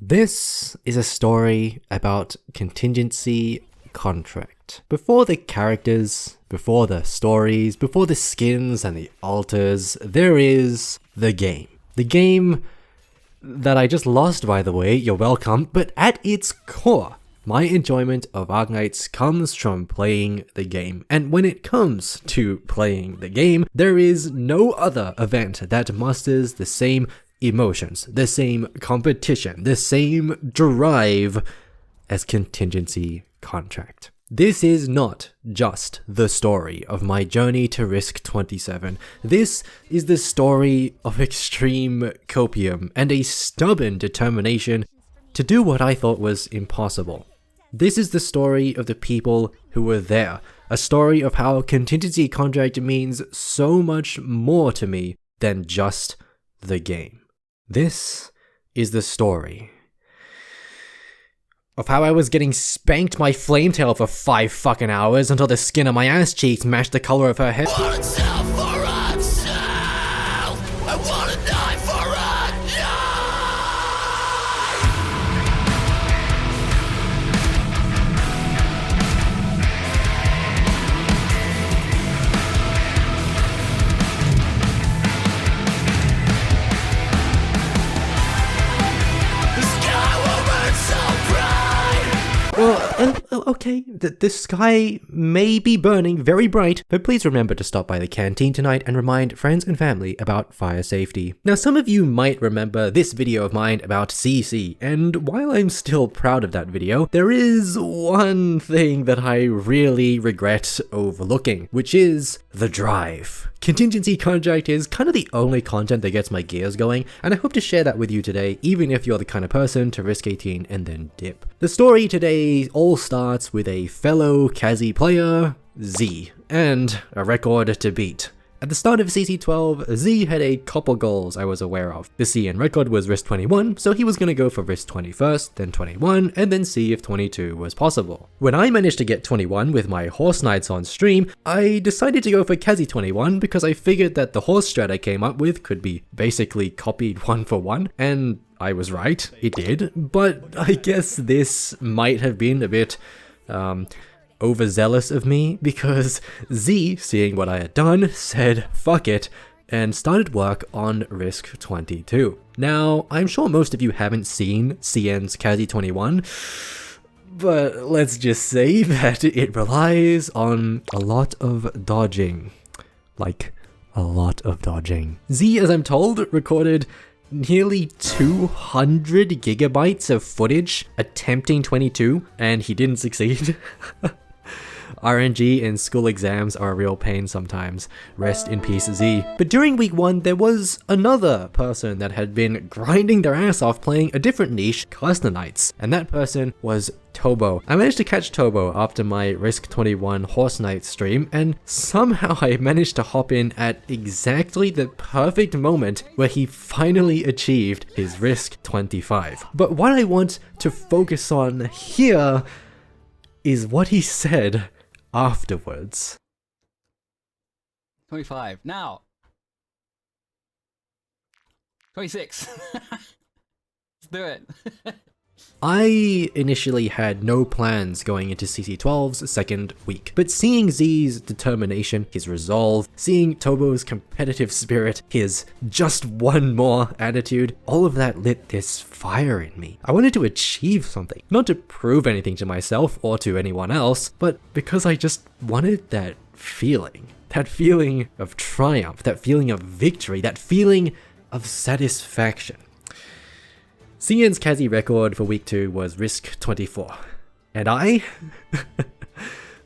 This is a story about contingency contract. Before the characters, before the stories, before the skins and the altars, there is the game. The game that I just lost, by the way, you're welcome, but at its core, my enjoyment of Arknights comes from playing the game. And when it comes to playing the game, there is no other event that musters the same emotions, the same competition, the same drive as contingency contract. This is not just the story of my journey to Risk 27. This is the story of extreme copium and a stubborn determination to do what I thought was impossible. This is the story of the people who were there, a story of how contingency contract means so much more to me than just the game. This is the story of how I was getting spanked by Flametail for 5 fucking hours until the skin on my ass cheeks matched the color of her hair. Okay, the sky may be burning very bright, but please remember to stop by the canteen tonight and remind friends and family about fire safety. Now, some of you might remember this video of mine about CC, and while I'm still proud of that video, there is one thing that I really regret overlooking, which is the drive. Contingency contract is kind of the only content that gets my gears going, and I hope to share that with you today, even if you're the kind of person to risk 18 and then dip. The story today all starts with a fellow Kazi player, Z, and a record to beat. At the start of CC12, Z had a couple goals I was aware of. The CN record was Risk 21, so he was gonna go for Risk 20 first, then 21, and then see if 22 was possible. When I managed to get 21 with my Arknights on stream, I decided to go for Kazi 21 because I figured that the horse strat I came up with could be basically copied 1 for 1, and I was right, it did, but I guess this might have been a bit, overzealous of me, because Z, seeing what I had done, said fuck it and started work on Risk 22. Now, I'm sure most of you haven't seen CN's Kazi 21, but let's just say that it relies on a lot of dodging. Like, a lot of dodging. Z, as I'm told, recorded nearly 200 gigabytes of footage attempting 22, and he didn't succeed. RNG and school exams are a real pain sometimes. Rest in peace, Z. But during week 1, there was another person that had been grinding their ass off playing a different niche, Arknights, and that person was Tobo. I managed to catch Tobo after my Risk 21 Arknights stream, and somehow I managed to hop in at exactly the perfect moment where he finally achieved his Risk 25. But what I want to focus on here is what he said afterwards. 25. Now. 26. Let's do it. I initially had no plans going into CC12's second week, but seeing Z's determination, his resolve, seeing Tobo's competitive spirit, his just one more attitude, all of that lit this fire in me. I wanted to achieve something, not to prove anything to myself or to anyone else, but because I just wanted that feeling of triumph, that feeling of victory, that feeling of satisfaction. CN's Kazi record for week 2 was Risk 24, and I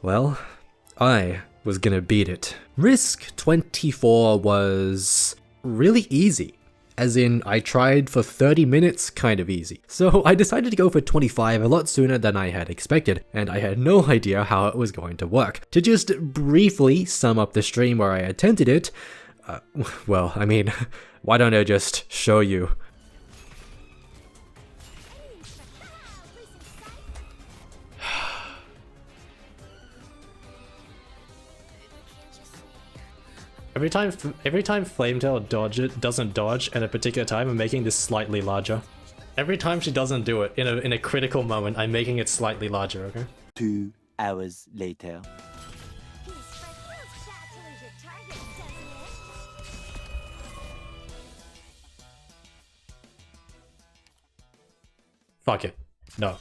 was gonna beat it. Risk 24 was really easy, as in I tried for 30 minutes kind of easy. So I decided to go for 25 a lot sooner than I had expected, and I had no idea how it was going to work. To just briefly sum up the stream where I attempted it, well, I mean, why don't I just show you? Every time Flametail doesn't dodge at a particular time, I'm making this slightly larger. Every time she doesn't do it in a critical moment, I'm making it slightly larger, okay? 2 hours later. Fuck it. No.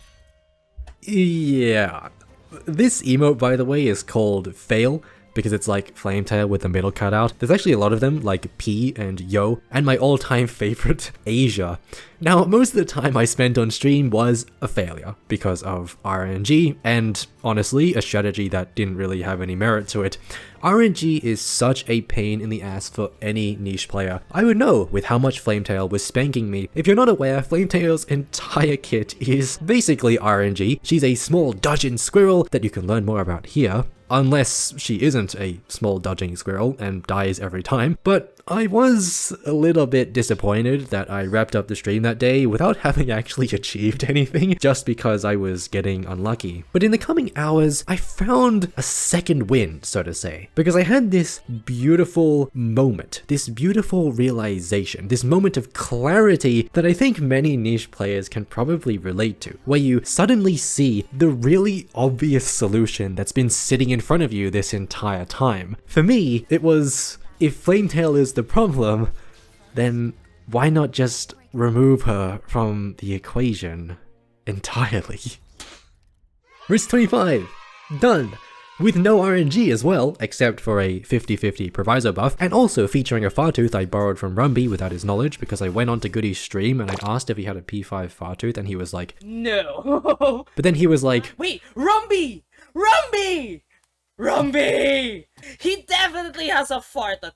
Yeah. This emote, by the way, is called Fail, because it's like Flametail with the middle cut out. There's actually a lot of them, like P and Yo, and my all-time favorite, Asia. Now, most of the time I spent on stream was a failure because of RNG, and honestly, a strategy that didn't really have any merit to it. RNG is such a pain in the ass for any niche player. I would know with how much Flametail was spanking me. If you're not aware, Flametail's entire kit is basically RNG. She's a small dodging squirrel that you can learn more about here. Unless she isn't a small dodging squirrel and dies every time. But I was a little bit disappointed that I wrapped up the stream that day without having actually achieved anything, just because I was getting unlucky. But in the coming hours, I found a second wind, so to say, because I had this beautiful moment, this beautiful realization, this moment of clarity that I think many niche players can probably relate to, where you suddenly see the really obvious solution that's been sitting in front of you this entire time. For me, it was, if Flametail is the problem, then why not just remove her from the equation entirely? Risk 25, done! With no RNG as well, except for a 50-50 proviso buff, and also featuring a Fartooth I borrowed from Rumby without his knowledge, because I went on to Goody's stream and I asked if he had a P5 Fartooth, and he was like, no. but then he was like, Wait, Rumby! Rumby! Rumby! He definitely has a fart at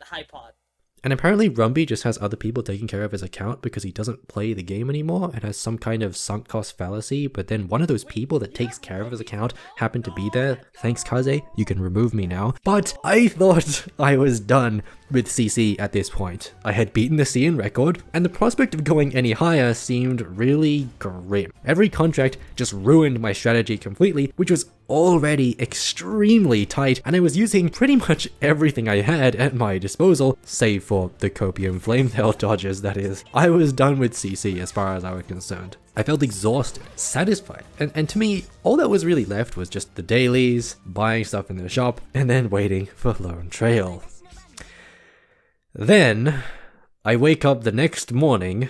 high pot. and apparently Rumby just has other people taking care of his account because he doesn't play the game anymore and has some kind of sunk cost fallacy, but then one of those people that takes care of his account happened to be there. Thanks, Kazi, you can remove me now. But I thought I was done with CC at this point. I had beaten the CN record, and the prospect of going any higher seemed really grim. Every contract just ruined my strategy completely, which was already extremely tight, and I was using pretty much everything I had at my disposal, save for the copium flametail dodges, that is. I was done with CC as far as I was concerned. I felt exhausted, satisfied, and to me, all that was really left was just the dailies, buying stuff in the shop, and then waiting for Lone Trail. Then, I wake up the next morning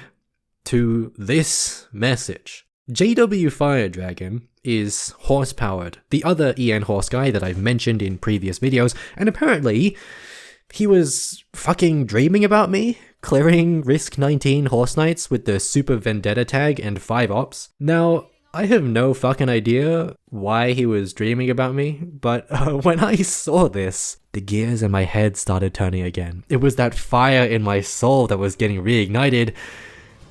to this message. JW Fire Dragon is horse-powered, the other EN horse guy that I've mentioned in previous videos, and apparently, he was fucking dreaming about me, clearing Risk 19 Arknights with the Super Vendetta tag and 5 ops. Now, I have no fucking idea why he was dreaming about me, but when I saw this, the gears in my head started turning again. It was that fire in my soul that was getting reignited,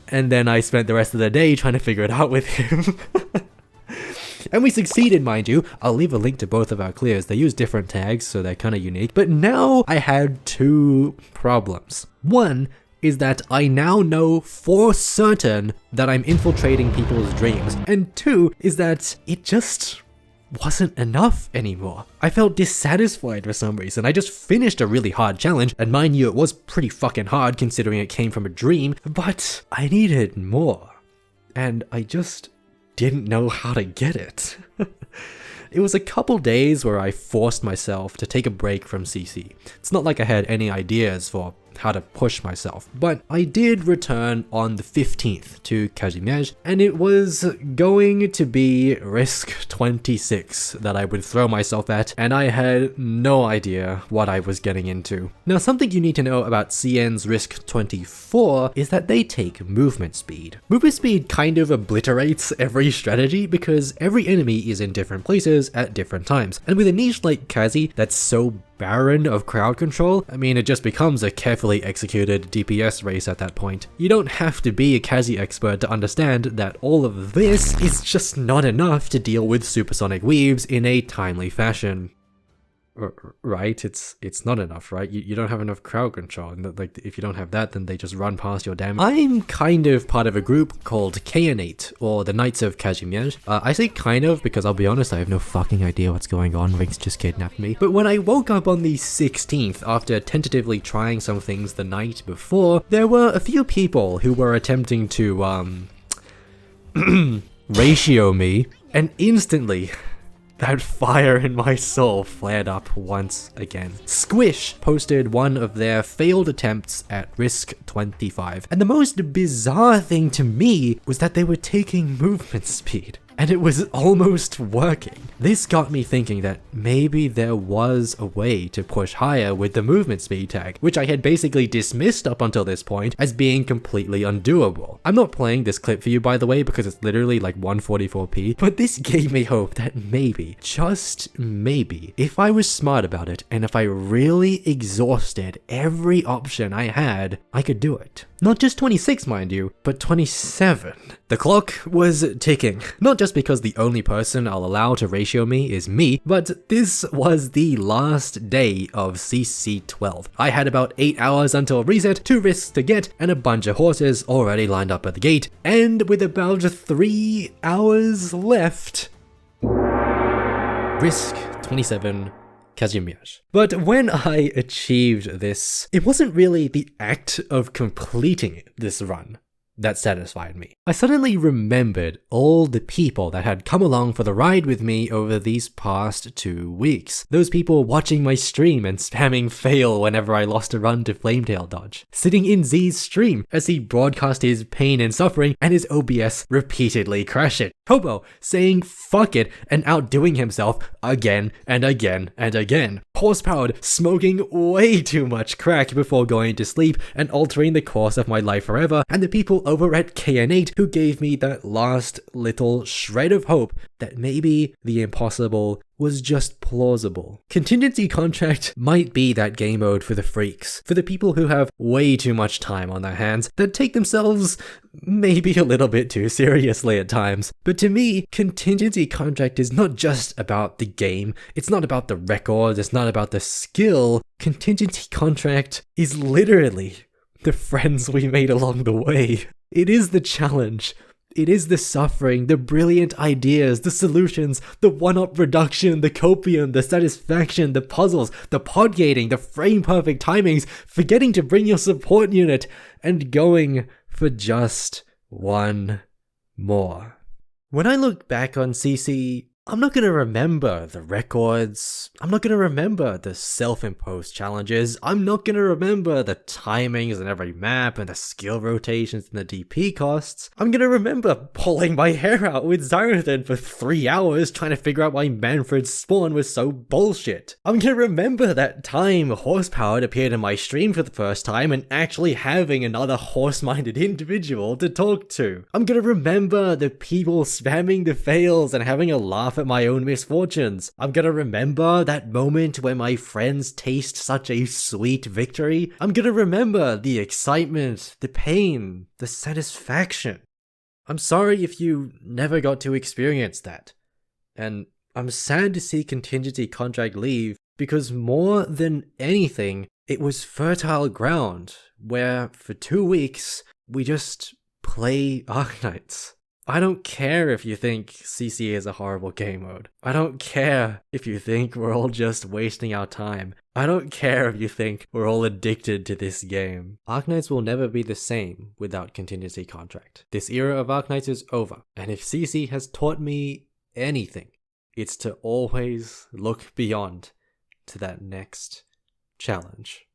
and then I spent the rest of the day trying to figure it out with him. And we succeeded, mind you. I'll leave a link to both of our clears. They use different tags, so they're kind of unique. But now I had two problems. One is that I now know for certain that I'm infiltrating people's dreams. And two is that it just wasn't enough anymore. I felt dissatisfied for some reason. I just finished a really hard challenge, and mind you, it was pretty fucking hard considering it came from a dream, but I needed more. And I just didn't know how to get it. It was a couple days where I forced myself to take a break from CC. It's not like I had any ideas for how to push myself, but I did return on the 15th to Kazimierz, and it was going to be Risk 26 that I would throw myself at, and I had no idea what I was getting into. Now, something you need to know about CN's Risk 24 is that they take movement speed. Movement speed kind of obliterates every strategy because every enemy is in different places at different times, and with a niche like Kazi that's so barren of crowd control, I mean, it just becomes a carefully executed DPS race at that point. You don't have to be a Kazi expert to understand that all of this is just not enough to deal with supersonic weaves in a timely fashion. right? It's not enough, right? You don't have enough crowd control. And like, if you don't have that, then they just run past your damn. I'm kind of part of a group called K8, or the Knights of Kazimierz. I say kind of because I'll be honest, I have no fucking idea what's going on. Rynx just kidnapped me. But when I woke up on the 16th, after tentatively trying some things the night before, there were a few people who were attempting to, ratio me, and instantly that fire in my soul flared up once again. Squish posted one of their failed attempts at Risk 25, and the most bizarre thing to me was that they were taking movement speed, and it was almost working. This got me thinking that maybe there was a way to push higher with the movement speed tag, which I had basically dismissed up until this point as being completely undoable. I'm not playing this clip for you, by the way, because it's literally like 144p, but this gave me hope that maybe, just maybe, if I was smart about it and if I really exhausted every option I had, I could do it. Not just 26, mind you, but 27. The clock was ticking, not just because the only person I'll allow to ratio me is me, but this was the last day of CC12. I had about 8 hours until reset, 2 risks to get, and a bunch of horses already lined up at the gate, and with about 3 hours left, risk 27 Kazimierz. But when I achieved this, it wasn't really the act of completing this run that satisfied me. I suddenly remembered all the people that had come along for the ride with me over these past 2 weeks. Those people watching my stream and spamming fail whenever I lost a run to Flametail dodge. Sitting in Z's stream as he broadcast his pain and suffering and his OBS repeatedly crashing. Tobo saying fuck it and outdoing himself again and again and again. Horsepowered smoking way too much crack before going to sleep and altering the course of my life forever, and the people over at KN8 who gave me that last little shred of hope that maybe the impossible was just plausible. Contingency Contract might be that game mode for the freaks, for the people who have way too much time on their hands, that take themselves maybe a little bit too seriously at times. But to me, Contingency Contract is not just about the game, it's not about the records, it's not about the skill. Contingency Contract is literally the friends we made along the way. It is the challenge. It is the suffering, the brilliant ideas, the solutions, the one-up reduction, the copium, the satisfaction, the puzzles, the podgating, the frame-perfect timings, forgetting to bring your support unit, and going for just one more. When I look back on CC, I'm not gonna remember the records, I'm not gonna remember the self-imposed challenges, I'm not gonna remember the timings in every map and the skill rotations and the DP costs. I'm gonna remember pulling my hair out with Xyrathan for 3 hours trying to figure out why Manfred's spawn was so bullshit. I'm gonna remember that time Horsepowered appeared in my stream for the first time and actually having another horse-minded individual to talk to. I'm gonna remember the people spamming the fails and having a laugh at my own misfortunes. I'm gonna remember that moment when my friends taste such a sweet victory. I'm gonna remember the excitement, the pain, the satisfaction. I'm sorry if you never got to experience that. And I'm sad to see Contingency Contract leave, because more than anything, it was fertile ground where for 2 weeks we just play Arknights. I don't care if you think CC is a horrible game mode. I don't care if you think we're all just wasting our time. I don't care if you think we're all addicted to this game. Arknights will never be the same without Contingency Contract. This era of Arknights is over, and if CC has taught me anything, it's to always look beyond to that next challenge.